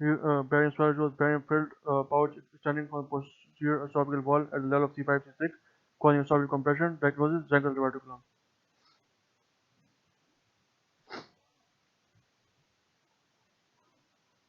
Barium swallow was barium filled pouch extending from the posterior esophageal wall at the level of C5 C6, causing esophageal compression. Diagnosis: Zengal diverticulum.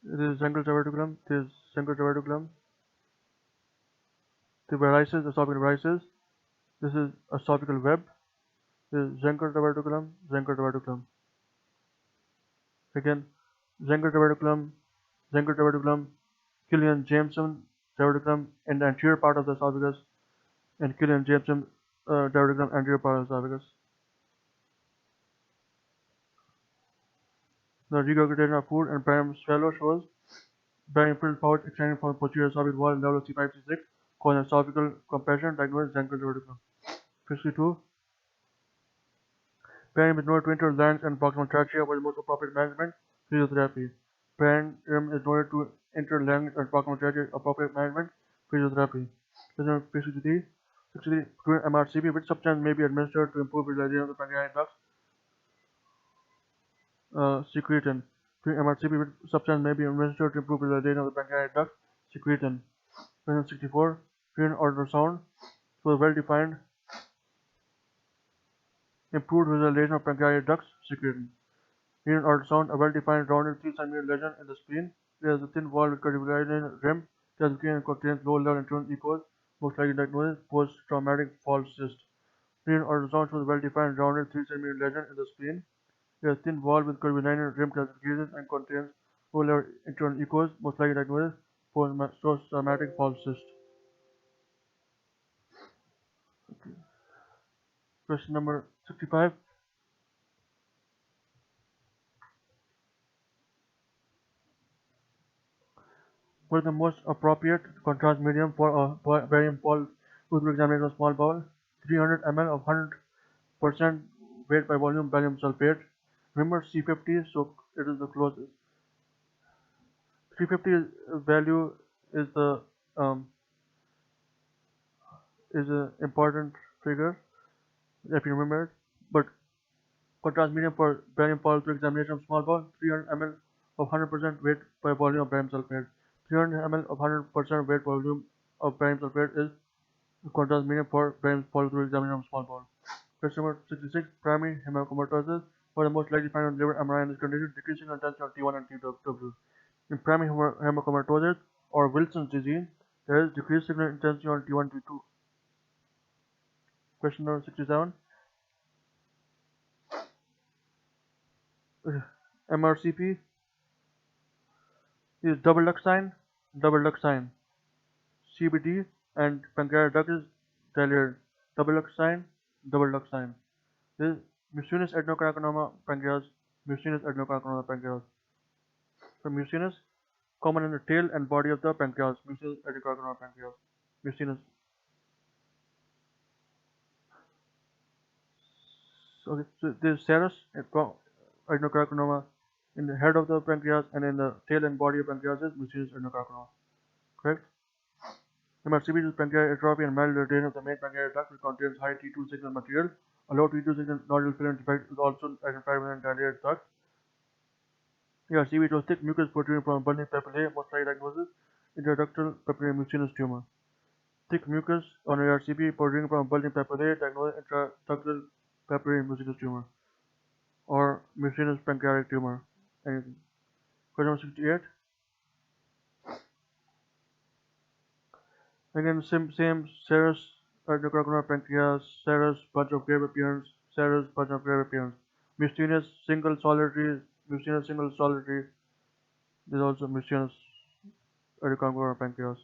This is Zengal diverticulum. This is Zengal diverticulum. The varices, esophageal varices. This is esophageal web. This is Zengal diverticulum. Zengal diverticulum. Again, Zengal diverticulum. Zengal diverticulum. Killian-Jameson diverticulum in the anterior part of the esophagus, and Killian-Jameson diverticulum anterior part of the esophagus. The regurgitation of food and barium swallow shows barium filled pouch extending from the posterior esophageal wall in level of C5 C6, causing esophageal compression. Diagnosed Zengal diverticulum. 62. Barium is noted to enter larynx and proximal trachea. What is most appropriate management? Physiotherapy. Barium is noted to enter larynx and proximal trachea. Appropriate management? Physiotherapy. 63. During MRCP, which substance may be administered to improve visualization of the pancreatic ducts? Secretin. During MRCP, which substance may be administered to improve visualization of the pancreatic ducts? Secretin. 64. During ultrasound, was well-defined improved visualization of pancreatic ducts? Secretin. During ultrasound, a well-defined rounded 3 cm lesion in the spleen. There is a thin wall with curvilinear rim. Calcification and contains low-level internal echoes. Most likely diagnosis: post-traumatic fall cyst. During ultrasound shows a well-defined rounded 3 cm lesion in the spleen. There is a thin wall with curvilinear rim calcification and contains low-level internal echoes. Most likely diagnosis: post-traumatic fall cyst. Okay. Question number 65. What is the most appropriate contrast medium for a barium fall tooth examination of small bowel? 300 ml of 100% weight by volume barium sulfate. Remember C50, so it is the closest. 350 value is the important figure if you remember it. But contrast medium for barium fall tooth examination of small bowel: 300 ml of 100% weight by volume of barium sulfate. 300 ml of 100% weight volume of barium sulfate is contrast medium for barium fall tooth examination of small bowel. Question number 66. Primary hemochromatosis. What is the most likely find on liver MRI in this condition? Decreasing intensity of T1 and T2. In primary hemochromatosis or Wilson's disease, there is decreased signal intensity on T1 and T2. Question number 67. MRCP is double duct sign. CBD and pancreatic duct is dilated. Double duct sign. This is mucinous adenocarcinoma pancreas. So mucinous, common in the tail and body of the pancreas. Mucinous adenocarcinoma pancreas. Mucinous. Okay, so this is serous adenocarcinoma in the head of the pancreas, and in the tail and body of pancreas is mucinous adenocarcinoma. Correct? MRCP is pancreatic atrophy and mild irritation of the main pancreatic duct, which contains high T2 signal material. A low T2 signal nodule filament defect is also identified within the dilated duct. CB shows thick mucus protruding from a bulging papillae. Most likely diagnosis: intraductal papillary mucinous tumor. Thick mucus on ARCP protruding from a bulging papillae. Diagnosis: intraductal papillary mucinous tumor or mucinous pancreatic tumor. Anything. Question number 68. Again, same serous adenocarcinoma pancreas, serous bunch of grave appearance, mucinous single solitary. This is also mucinous adenocarcinoma pancreas.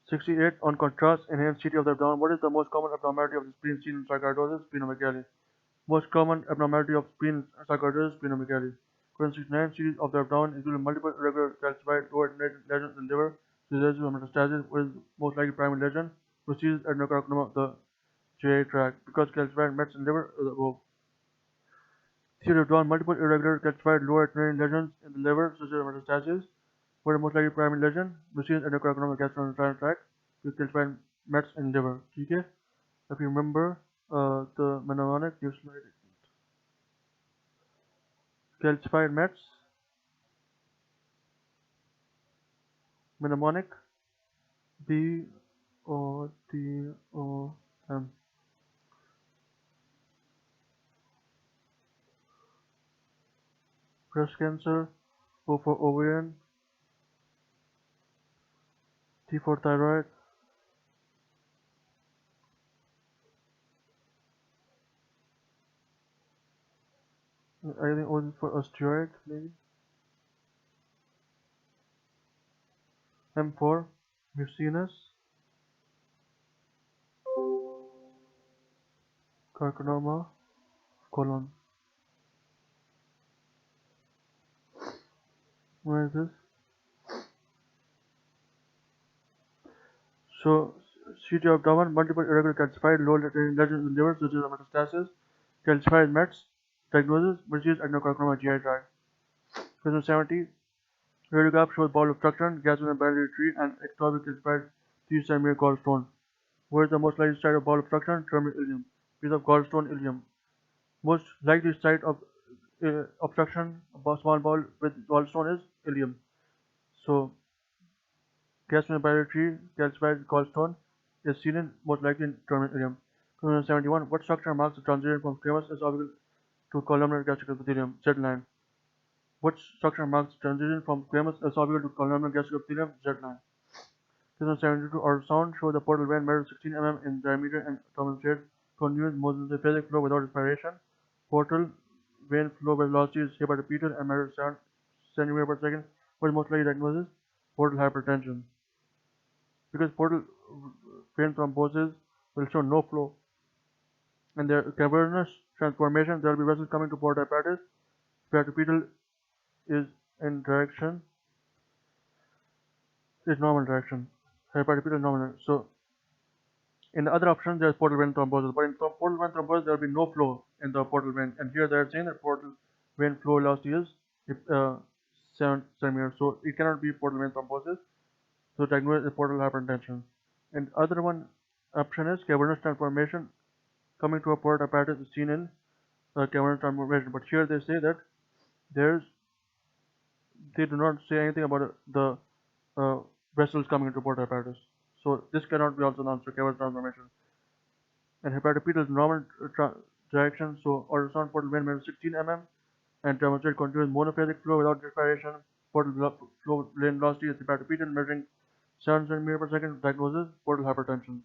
68. On contrast, enhanced CT of the abdomen. What is the most common abnormality of the spleen seen in sarcoidosis? Splenomegaly. Most common abnormality of spleen sarcoidosis: splenomegaly. Question 69. CT of the abdomen including multiple irregular calcified lower lesions in the liver, residues of metastasis. What is most likely primary lesion? Proceeds adenocarcinoma of the GI tract. Because calcified mets in liver is above. CT of the abdomen, multiple irregular calcified lower lesions in the liver, residues of metastasis. What is most likely primary lesion? Proceeds adenocarcinoma of the gastrointestinal tract with calcified mets in liver. Okay? If you remember the mnemonic, you slide it. calcified mets, mnemonic, BOTOM. Breast cancer, O for ovarian, T for thyroid, I think O is for osteoid, maybe. M for mucinous, carcinoma, colon. Where is this? So, CT of Darwin, multiple irregular calcified, low lesions in the liver, such as metastasis, calcified mets, diagnosis, disease, adenocarcinoma, GI tract. Question 70. Radiograph shows bowel obstruction, gastric and biliary tree, and ectopic calcified 3 cm gallstone. Where is the most likely site of bowel obstruction? Terminal ileum. Piece of gallstone, ileum. Most likely site of obstruction of small bowel with gallstone is ileum. So, gastric and biliary tree, calcified gallstone is seen in most likely in terminal ileum. Question 71. What structure marks the transition from squamous esophageal to columnar gastric epithelium? Z-line. What structure marks the transition from squamous esophageal to columnar gastric epithelium? Z-line. Question 72. Ultrasound shows the portal vein measures 16 mm in diameter and demonstrates continuous monophasic flow without respiration. Portal vein flow velocity is hepatopetal and measures 7 cm per second. What is most likely diagnosis? Portal hypertension. Because portal vein thrombosis will show no flow and there cavernous transformation, there will be vessels coming to portal apparatus. Hepatopetal is in direction, is normal direction. Hepatopetal is normal. So, in the other option, there is portal vein thrombosis. But in portal vein thrombosis, there will be no flow in the portal vein. And here they are saying that portal vein flow velocity is 7 cm. So, it cannot be portal vein thrombosis. So, diagnosis is portal hypertension. And other one option is cavernous transformation coming to a portal apparatus is seen in cavernous transformation. But here they say that they do not say anything about the vessels coming into portal apparatus. So this cannot be also an answer, cavernous transformation. And hepatopetal is normal direction, so ultrasound portal vein measures 16 mm and demonstrates continuous monophasic flow without respiration. Portal flow vein velocity is hepatopetal measuring 7 cm per second. Diagnosis, portal hypertension.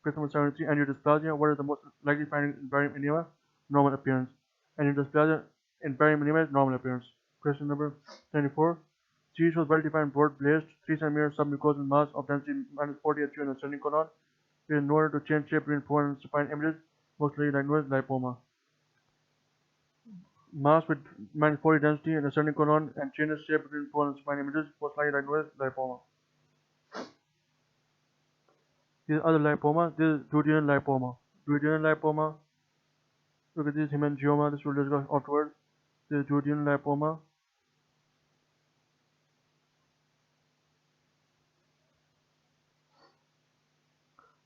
Question number 73. Angiodysplasia. What is the most likely finding in barium enema? Normal appearance. Angiodysplasia in barium enema is normal appearance. Question number 74. G shows well-defined broad blazed 3 cm submucosal mass of density -40 HU in the ascending colon. It is in order to change shape between foreign and supine images, mostly diagnosed lipoma. Mass with -40 density in the ascending colon and changes shape between foreign and supine images, most likely diagnosed lipoma. These other lipomas. This is duodenal lipoma. Duodenal lipoma. Look at this hemangioma. This will discuss afterwards. This is duodenal lipoma.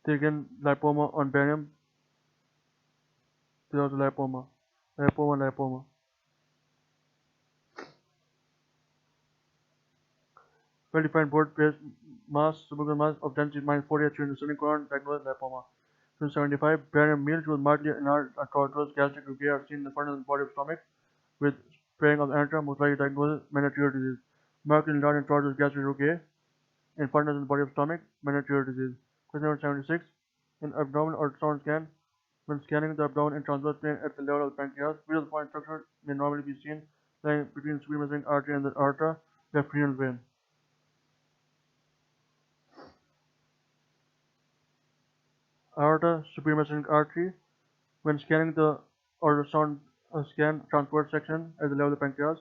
This again lipoma on barium. This is also lipoma. Lipoma. Well-defined broad base mass, submucosal mass of density -40 HU in the ascending colon, diagnosed lipoma. 75. Barium meal shows mildly enlarged arteriosus gastric rugae are seen in the front of the body of stomach with spraying of the antra, most likely diagnosis meningeal disease. Markedly enlarged arteriosus gastric rugae in front of the body of stomach, meningeal disease. Question number 76. In abdominal ultrasound scan, when scanning the abdomen in transverse plane at the level of the pancreas, visual point structure may normally be seen lying between the superior artery and the aorta, left renal vein. Aorta, superior mesenteric artery. When scanning the ultrasound scan transverse section at the level of the pancreas,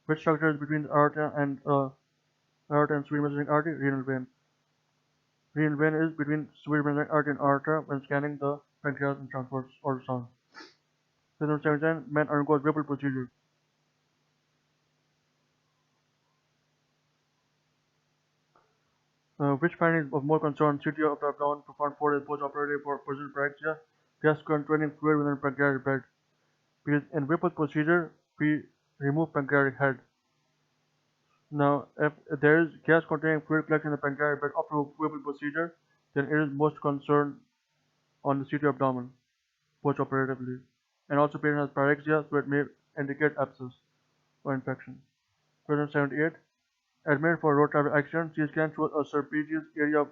which structure is between the aorta and superior mesenteric artery? Renal vein. Renal vein is between superior mesenteric artery and aorta when scanning the pancreas in transverse ultrasound. Question number 79. Man undergoes Whipple procedure. Which findings of more concern? CT of the abdomen performed 4 days post-operative for positional pyrexia, gas containing fluid within the pancreatic bed. Because in Whipple procedure, we remove pancreatic head. Now, if there is gas containing fluid collection in the pancreatic bed after a Whipple procedure, then it is most concerned on the CT abdomen postoperatively. And also patient has pyrexia, so it may indicate abscess or infection. Question 78. Admitted for road traffic accident, CT scan shows a serpiginous area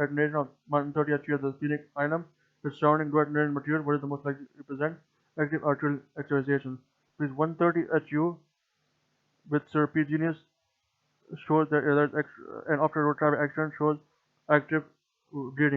at nation of 130 HU of the sphenic hilum with surrounding duodenal material. What is the most likely to represent? Active arterial extravasation. Please 130 HU with serpiginous shows that and after road traffic accident shows active bleeding.